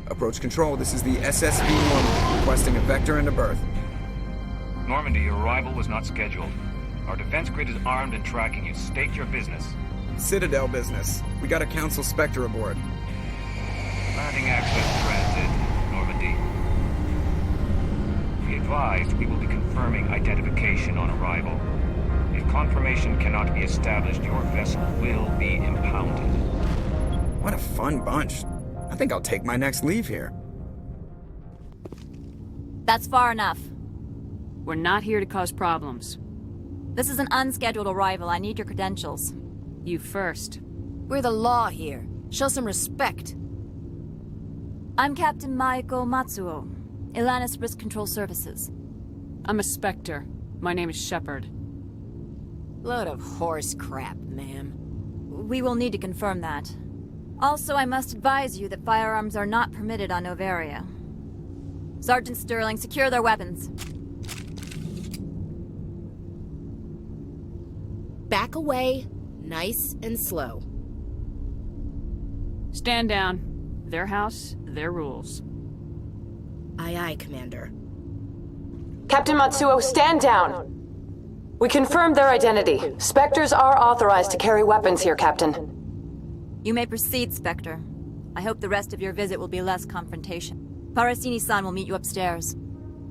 Approach control, this is the SSV Normandy, requesting a vector and a berth. Normandy, your arrival was not scheduled. Our defense grid is armed and tracking you. State your business. Citadel business. We got a Council Spectre aboard. Granting access granted, Normandy. Be advised, we will be confirming identification on arrival. If confirmation cannot be established, your vessel will be impounded. What a fun bunch. I think I'll take my next leave here. That's far enough. We're not here to cause problems. This is an unscheduled arrival. I need your credentials. You first. We're the law here. Show some respect. I'm Captain Maiko Matsuo, Ilanis Risk Control Services. I'm a Spectre. My name is Shepard. Load of horse crap, ma'am. We will need to confirm that. Also, I must advise you that firearms are not permitted on Noveria. Sergeant Sterling, secure their weapons. Back away, nice and slow. Stand down. Their house, their rules. Aye, aye, Commander. Captain Matsuo, stand down! We confirmed their identity. Spectres are authorized to carry weapons here, Captain. You may proceed, Spectre. I hope the rest of your visit will be less confrontation. Parasini-san will meet you upstairs.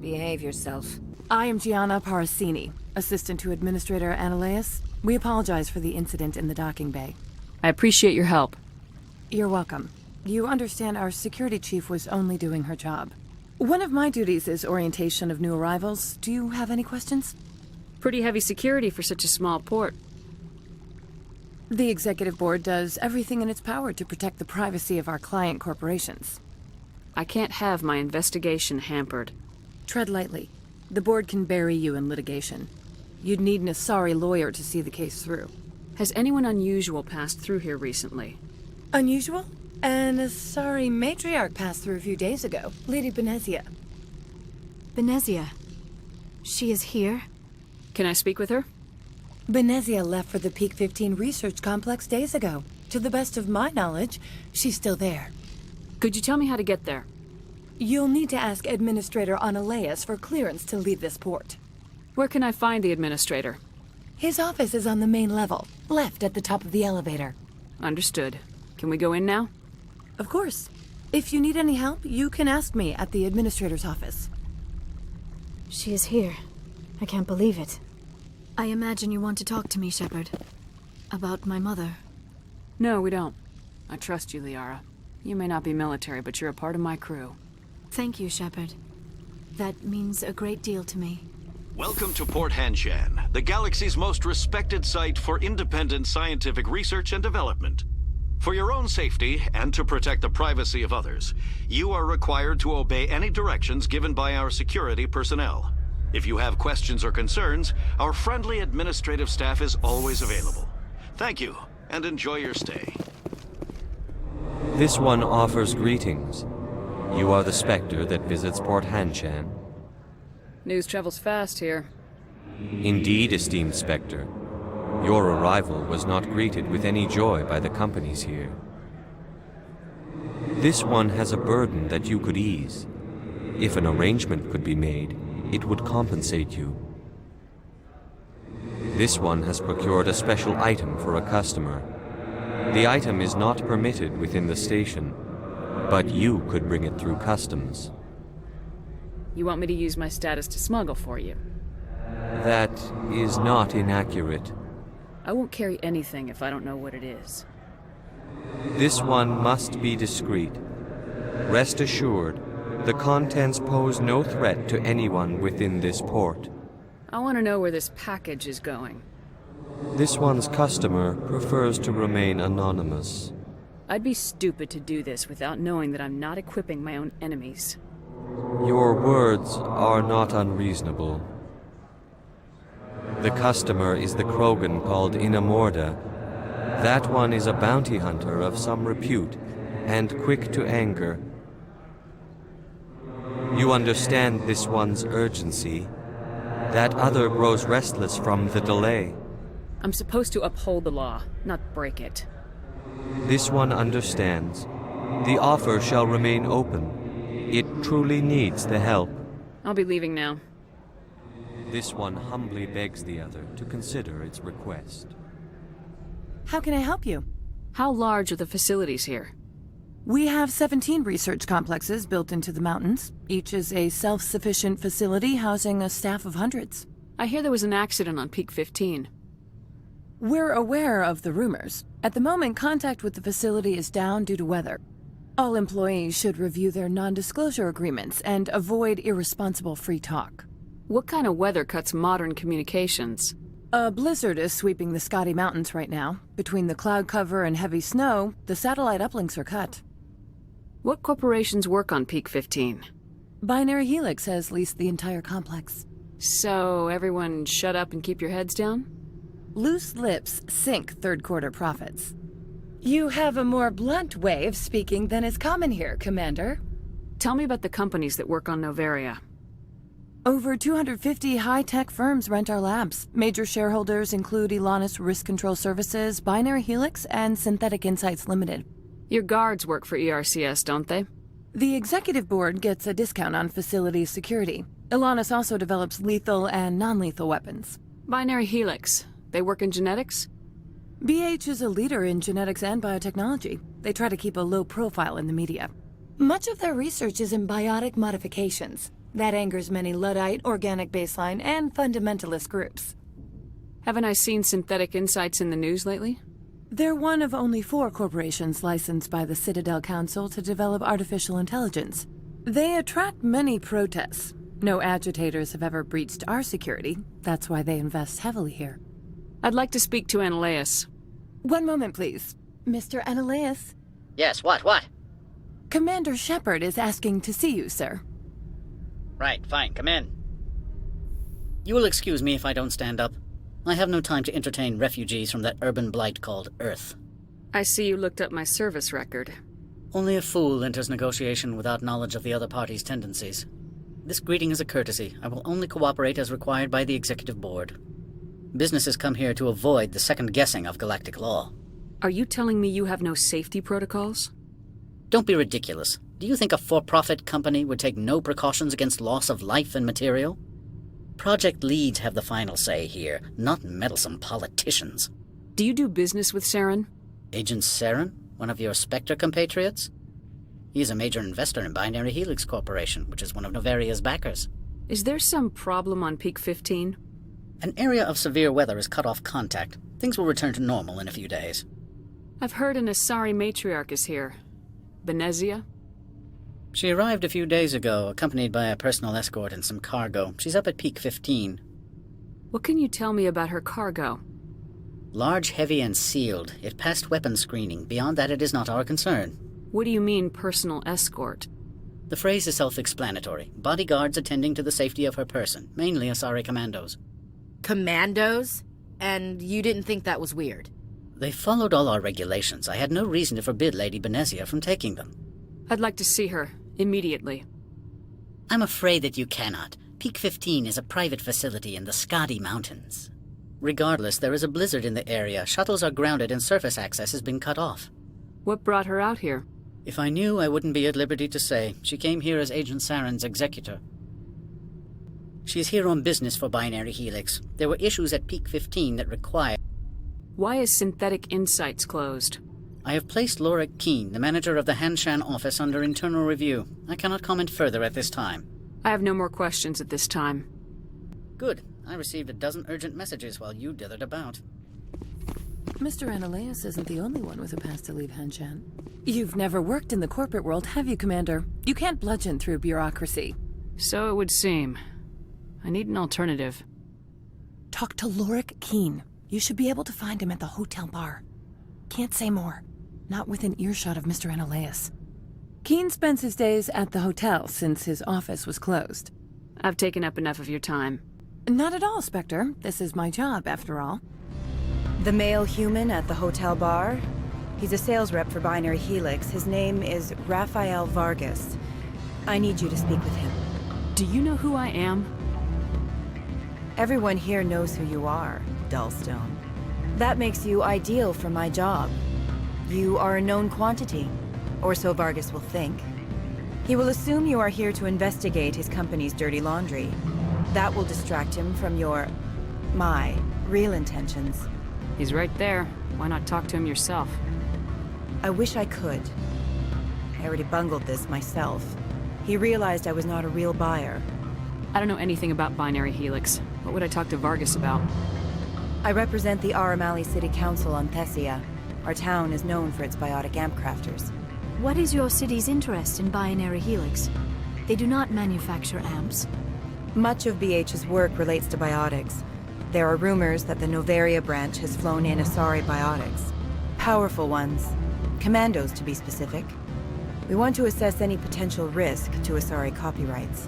Behave yourself. I am Gianna Parasini, assistant to Administrator Ananias. We apologize for the incident in the docking bay. I appreciate your help. You're welcome. You understand our security chief was only doing her job. One of my duties is orientation of new arrivals. Do you have any questions? Pretty heavy security for such a small port. The Executive Board does everything in its power to protect the privacy of our client corporations. I can't have my investigation hampered. Tread lightly. The Board can bury you in litigation. You'd need an Asari lawyer to see the case through. Has anyone unusual passed through here recently? Unusual? An Asari matriarch passed through a few days ago. Lady Benezia. Benezia. She is here? Can I speak with her? Benezia left for the Peak 15 research complex days ago. To the best of my knowledge, she's still there. Could you tell me how to get there? You'll need to ask Administrator Ananias for clearance to leave this port. Where can I find the Administrator? His office is on the main level, left at the top of the elevator. Understood. Can we go in now? Of course. If you need any help, you can ask me at the Administrator's office. She is here. I can't believe it. I imagine you want to talk to me, Shepard. About my mother. No, we don't. I trust you, Liara. You may not be military, but you're a part of my crew. Thank you, Shepard. That means a great deal to me. Welcome to Port Hanshan, the galaxy's most respected site for independent scientific research and development. For your own safety, and to protect the privacy of others, you are required to obey any directions given by our security personnel. If you have questions or concerns, our friendly administrative staff is always available. Thank you, and enjoy your stay. This one offers greetings. You are the Spectre that visits Port Hanshan. News travels fast here. Indeed, esteemed Spectre. Your arrival was not greeted with any joy by the companies here. This one has a burden that you could ease. If an arrangement could be made, it would compensate you. This one has procured a special item for a customer. The item is not permitted within the station, but you could bring it through customs. You want me to use my status to smuggle for you? That is not inaccurate. I won't carry anything if I don't know what it is. This one must be discreet. Rest assured, the contents pose no threat to anyone within this port. I want to know where this package is going. This one's customer prefers to remain anonymous. I'd be stupid to do this without knowing that I'm not equipping my own enemies. Your words are not unreasonable. The customer is the Krogan called Inamorda. That one is a bounty hunter of some repute, and quick to anger. You understand this one's urgency. That other grows restless from the delay. I'm supposed to uphold the law, not break it. This one understands. The offer shall remain open. It truly needs the help. I'll be leaving now. This one humbly begs the other to consider its request. How can I help you? How large are the facilities here? We have 17 research complexes built into the mountains. Each is a self-sufficient facility housing a staff of hundreds. I hear there was an accident on Peak 15. We're aware of the rumors. At the moment, contact with the facility is down due to weather. All employees should review their non-disclosure agreements and avoid irresponsible free talk. What kind of weather cuts modern communications? A blizzard is sweeping the Scotty Mountains right now. Between the cloud cover and heavy snow, the satellite uplinks are cut. What corporations work on Peak 15? Binary Helix has leased the entire complex. So, everyone shut up and keep your heads down? Loose lips sink third-quarter profits. You have a more blunt way of speaking than is common here, Commander. Tell me about the companies that work on Noveria. Over 250 high-tech firms rent our labs. Major shareholders include Elanus Risk Control Services, Binary Helix, and Synthetic Insights Limited. Your guards work for ERCS, don't they? The executive board gets a discount on facility security. Elanus also develops lethal and non-lethal weapons. Binary Helix. They work in genetics? BH is a leader in genetics and biotechnology. They try to keep a low profile in the media. Much of their research is in biotic modifications. That angers many Luddite, organic baseline, and fundamentalist groups. Haven't I seen Synthetic Insights in the news lately? They're one of only 4 corporations licensed by the Citadel Council to develop artificial intelligence. They attract many protests. No agitators have ever breached our security. That's why they invest heavily here. I'd like to speak to Annaleus. One moment, please. Mr. Annaleus? Yes, what? Commander Shepard is asking to see you, sir. Right, fine, come in. You will excuse me if I don't stand up. I have no time to entertain refugees from that urban blight called Earth. I see you looked up my service record. Only a fool enters negotiation without knowledge of the other party's tendencies. This greeting is a courtesy. I will only cooperate as required by the Executive Board. Businesses come here to avoid the second-guessing of galactic law. Are you telling me you have no safety protocols? Don't be ridiculous. Do you think a for-profit company would take no precautions against loss of life and material? Project leads have the final say here, not meddlesome politicians. Do you do business with Saren? Agent Saren? One of your Spectre compatriots? He is a major investor in Binary Helix Corporation, which is one of Noveria's backers. Is there some problem on Peak 15? An area of severe weather has cut off contact. Things will return to normal in a few days. I've heard an Asari Matriarch is here. Benezia? She arrived a few days ago, accompanied by a personal escort and some cargo. She's up at Peak 15. What can you tell me about her cargo? Large, heavy, and sealed. It passed weapons screening. Beyond that, it is not our concern. What do you mean, personal escort? The phrase is self-explanatory. Bodyguards attending to the safety of her person, mainly Asari commandos. Commandos? And you didn't think that was weird? They followed all our regulations. I had no reason to forbid Lady Benezia from taking them. I'd like to see her, immediately. I'm afraid that you cannot. Peak 15 is a private facility in the Scotty Mountains. Regardless, there is a blizzard in the area. Shuttles are grounded and surface access has been cut off. What brought her out here? If I knew, I wouldn't be at liberty to say. She came here as Agent Saren's executor. She's here on business for Binary Helix. There were issues at Peak 15 that require... Why is Synthetic Insights closed? I have placed Laura Keene, the manager of the Hanshan office, under internal review. I cannot comment further at this time. I have no more questions at this time. Good. I received a dozen urgent messages while you dithered about. Mr. Annaleus isn't the only one with a pass to leave Hanshan. You've never worked in the corporate world, have you, Commander? You can't bludgeon through bureaucracy. So it would seem. I need an alternative. Talk to Lorik Keene. You should be able to find him at the hotel bar. Can't say more. Not within earshot of Mr. Annaleus. Keene spends his days at the hotel since his office was closed. I've taken up enough of your time. Not at all, Spectre. This is my job, after all. The male human at the hotel bar? He's a sales rep for Binary Helix. His name is Rafael Vargas. I need you to speak with him. Do you know who I am? Everyone here knows who you are, Dullstone. That makes you ideal for my job. You are a known quantity. Or so Vargas will think. He will assume you are here to investigate his company's dirty laundry. That will distract him from my real intentions. He's right there. Why not talk to him yourself? I wish I could. I already bungled this myself. He realized I was not a real buyer. I don't know anything about Binary Helix. What would I talk to Vargas about? I represent the Aramali City Council on Thessia. Our town is known for its biotic amp crafters. What is your city's interest in Binary Helix? They do not manufacture amps. Much of BH's work relates to biotics. There are rumors that the NOVERIA branch has flown in Asari biotics. Powerful ones. Commandos, to be specific. We want to assess any potential risk to Asari copyrights.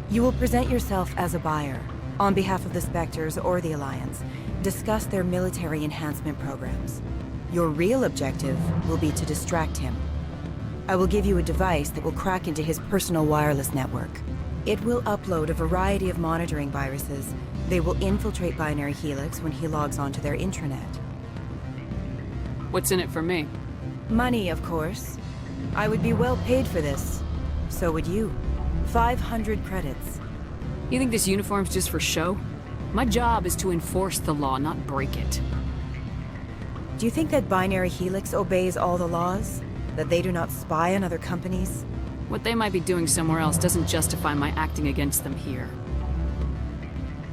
You will present yourself as a buyer, on behalf of the Spectres or the Alliance. Discuss their military enhancement programs. Your real objective will be to distract him. I will give you a device that will crack into his personal wireless network. It will upload a variety of monitoring viruses. They will infiltrate Binary Helix when he logs onto their intranet. What's in it for me? Money, of course. I would be well paid for this. So would you. 500 credits. You think this uniform's just for show? My job is to enforce the law, not break it. Do you think that Binary Helix obeys all the laws? That they do not spy on other companies? What they might be doing somewhere else doesn't justify my acting against them here.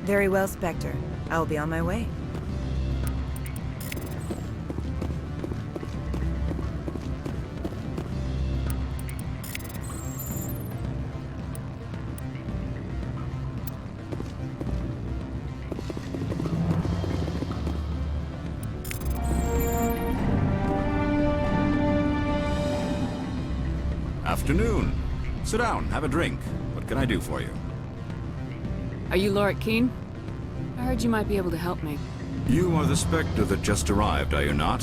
Very well, Spectre. I will be on my way. Afternoon. Sit down, have a drink. What can I do for you? Are you Lorik Keen? I heard you might be able to help me. You are the Spectre that just arrived, are you not?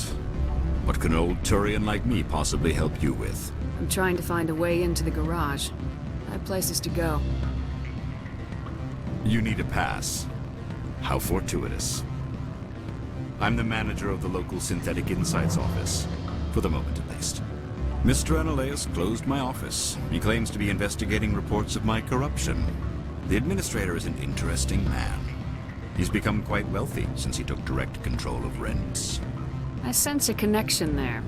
What can an old Turian like me possibly help you with? I'm trying to find a way into the garage. I have places to go. You need a pass. How fortuitous. I'm the manager of the local Synthetic Insights office. For the moment, at least. Mr. Analeus closed my office. He claims to be investigating reports of my corruption. The administrator is an interesting man. He's become quite wealthy since he took direct control of rents. I sense a connection there.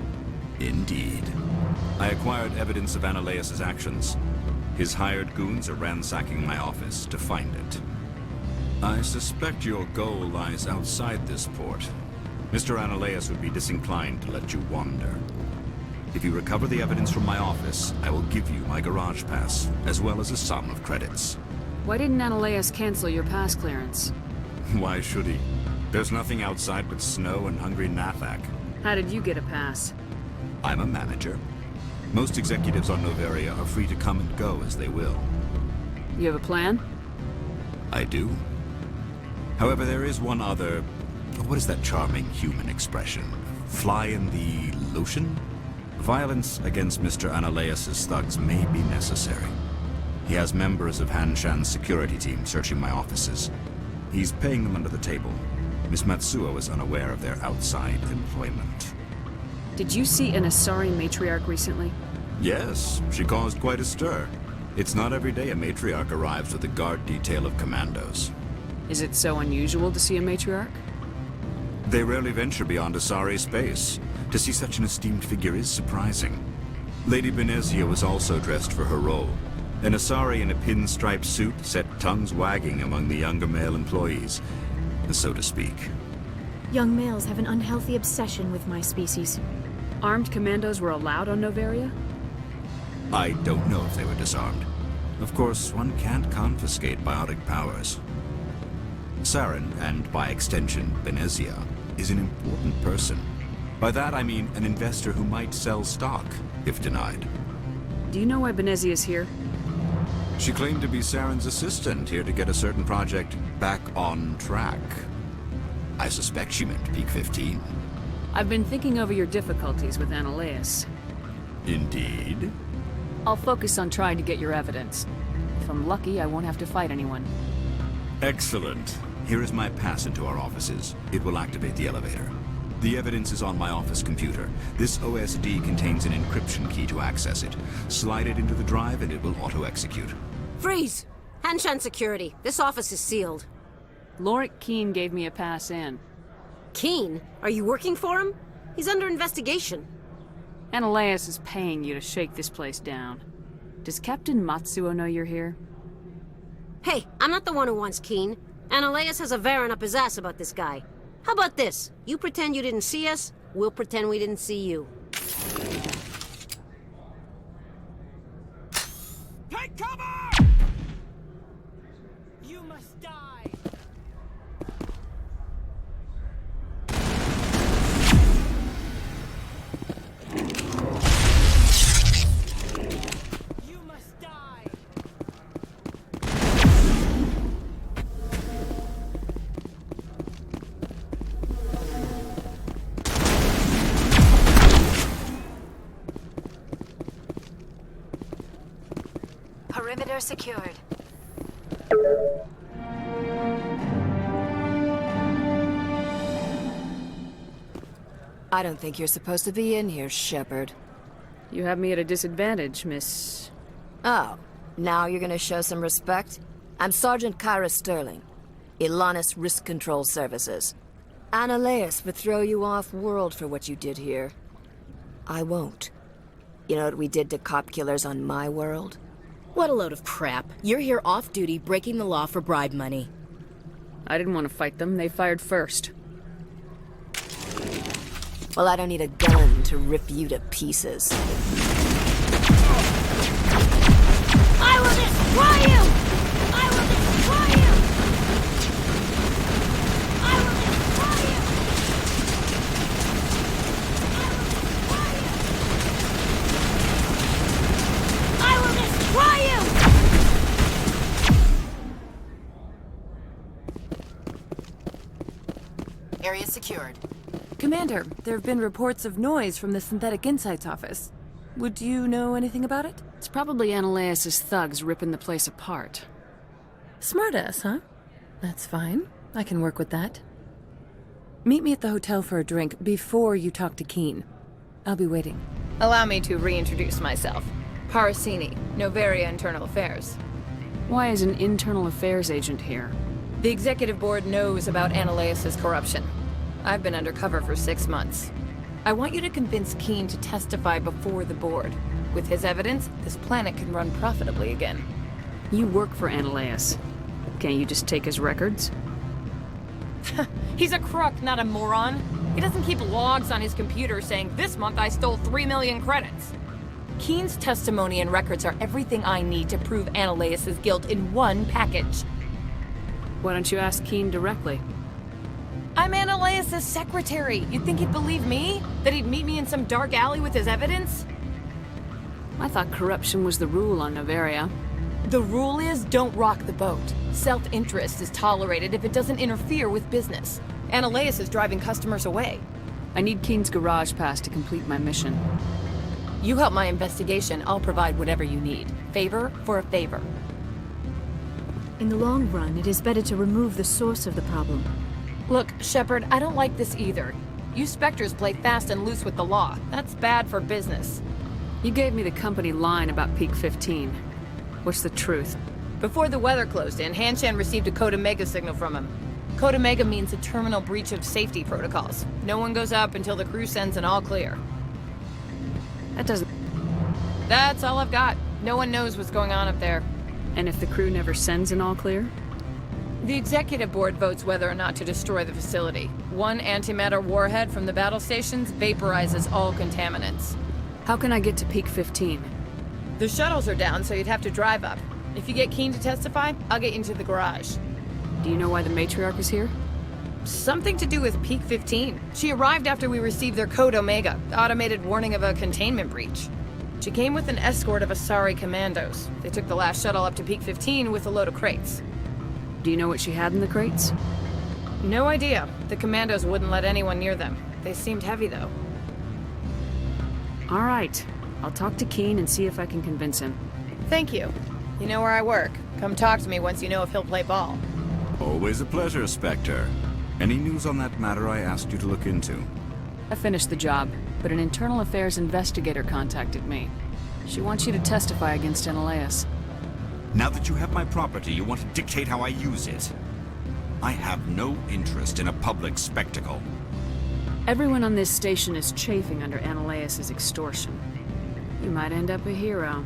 Indeed. I acquired evidence of Analeus' actions. His hired goons are ransacking my office to find it. I suspect your goal lies outside this port. Mr. Analeus would be disinclined to let you wander. If you recover the evidence from my office, I will give you my garage pass, as well as a sum of credits. Why didn't Analeus cancel your pass clearance? Why should he? There's nothing outside but snow and hungry Nathak. How did you get a pass? I'm a manager. Most executives on Noveria are free to come and go as they will. You have a plan? I do. However, there is one other... What is that charming human expression? Fly in the lotion? Violence against Mr. Analeus' thugs may be necessary. He has members of Hanshan's security team searching my offices. He's paying them under the table. Miss Matsuo is unaware of their outside employment. Did you see an Asari matriarch recently? Yes, she caused quite a stir. It's not every day a matriarch arrives with a guard detail of commandos. Is it so unusual to see a matriarch? They rarely venture beyond Asari space. To see such an esteemed figure is surprising. Lady Benezia was also dressed for her role. An Asari in a pinstripe suit set tongues wagging among the younger male employees, so to speak. Young males have an unhealthy obsession with my species. Armed commandos were allowed on Noveria? I don't know if they were disarmed. Of course, one can't confiscate biotic powers. Saren, and by extension, Benezia, is an important person. By that I mean an investor who might sell stock, if denied. Do you know why Benezia is here? She claimed to be Saren's assistant, here to get a certain project back on track. I suspect she meant Peak 15. I've been thinking over your difficulties with Analeus. Indeed? I'll focus on trying to get your evidence. If I'm lucky, I won't have to fight anyone. Excellent. Here is my pass into our offices. It will activate the elevator. The evidence is on my office computer. This OSD contains an encryption key to access it. Slide it into the drive and it will auto-execute. Freeze! Hanshan security. This office is sealed. Lorik Keene gave me a pass in. Keene? Are you working for him? He's under investigation. Analeus is paying you to shake this place down. Does Captain Matsuo know you're here? Hey, I'm not the one who wants Keene. Analeus has a Varen up his ass about this guy. How about this? You pretend you didn't see us, we'll pretend we didn't see you. Take cover! You must die! Perimeter secured. I don't think you're supposed to be in here, Shepard. You have me at a disadvantage, Miss... Oh, now you're gonna show some respect? I'm Sergeant Kyra Sterling, Ilanis Risk Control Services. Analeus would throw you off-world for what you did here. I won't. You know what we did to cop killers on my world? What a load of crap. You're here off-duty, breaking the law for bribe money. I didn't want to fight them. They fired first. Well, I don't need a gun to rip you to pieces. I will destroy you! I will destroy you! I will destroy you! I will destroy you! Area secured. Commander, there have been reports of noise from the Synthetic Insights office. Would you know anything about it? It's probably Analeus' thugs ripping the place apart. Smartass, huh? That's fine. I can work with that. Meet me at the hotel for a drink before you talk to Keene. I'll be waiting. Allow me to reintroduce myself. Parasini, Noveria Internal Affairs. Why is an internal affairs agent here? The executive board knows about Analeus' corruption. I've been undercover for 6 months. I want you to convince Keene to testify before the board. With his evidence, this planet can run profitably again. You work for Analeus. Can't you just take his records? He's a crook, not a moron. He doesn't keep logs on his computer saying, "This month I stole 3 million credits." Keene's testimony and records are everything I need to prove Analeus' guilt in one package. Why don't you ask Keene directly? I'm Analeus' secretary. You'd think he'd believe me? That he'd meet me in some dark alley with his evidence? I thought corruption was the rule on Noveria. The rule is, don't rock the boat. Self-interest is tolerated if it doesn't interfere with business. Analeus is driving customers away. I need Keene's garage pass to complete my mission. You help my investigation, I'll provide whatever you need. Favor for a favor. In the long run, it is better to remove the source of the problem. Look, Shepard, I don't like this either. You Spectres play fast and loose with the law. That's bad for business. You gave me the company line about Peak 15. What's the truth? Before the weather closed in, Hanshan received a Code Omega signal from him. Code Omega means a terminal breach of safety protocols. No one goes up until the crew sends an all clear. That doesn't... That's all I've got. No one knows what's going on up there. And if the crew never sends an all clear? The executive board votes whether or not to destroy the facility. One antimatter warhead from the battle stations vaporizes all contaminants. How can I get to Peak 15? The shuttles are down, so you'd have to drive up. If you get Keene to testify, I'll get you into the garage. Do you know why the Matriarch is here? Something to do with Peak 15. She arrived after we received their Code Omega, the automated warning of a containment breach. She came with an escort of Asari commandos. They took the last shuttle up to Peak 15 with a load of crates. Do you know what she had in the crates? No idea. The commandos wouldn't let anyone near them. They seemed heavy, though. All right. I'll talk to Keene and see if I can convince him. Thank you. You know where I work. Come talk to me once you know if he'll play ball. Always a pleasure, Spectre. Any news on that matter I asked you to look into? I finished the job, but an internal affairs investigator contacted me. She wants you to testify against Analeas. Now that you have my property, you want to dictate how I use it. I have no interest in a public spectacle. Everyone on this station is chafing under Analeas' extortion. You might end up a hero.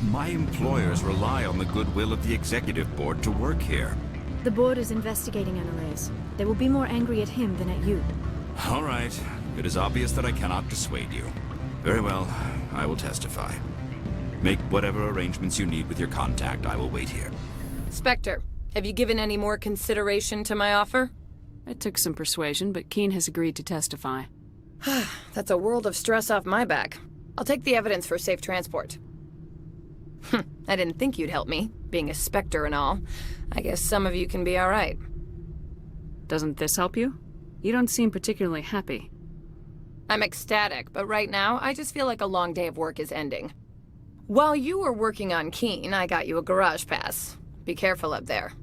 My employers rely on the goodwill of the executive board to work here. The board is investigating Analeas. They will be more angry at him than at you. All right. It is obvious that I cannot dissuade you. Very well. I will testify. Make whatever arrangements you need with your contact. I will wait here. Spectre, have you given any more consideration to my offer? It took some persuasion, but Keen has agreed to testify. That's a world of stress off my back. I'll take the evidence for safe transport. I didn't think you'd help me, being a Spectre and all. I guess some of you can be alright. Doesn't this help you? You don't seem particularly happy. I'm ecstatic, but right now, I just feel like a long day of work is ending. While you were working on Keen, I got you a garage pass. Be careful up there.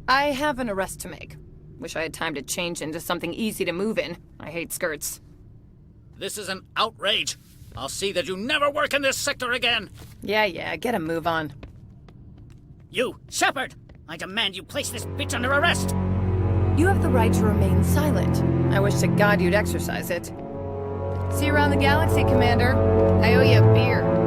I have an arrest to make. Wish I had time to change into something easy to move in. I hate skirts. This is an outrage. I'll see that you never work in this sector again. Yeah, get a move on. You, Shepard! I demand you place this bitch under arrest! You have the right to remain silent. I wish to God you'd exercise it. See you around the galaxy, Commander. I owe you a beer.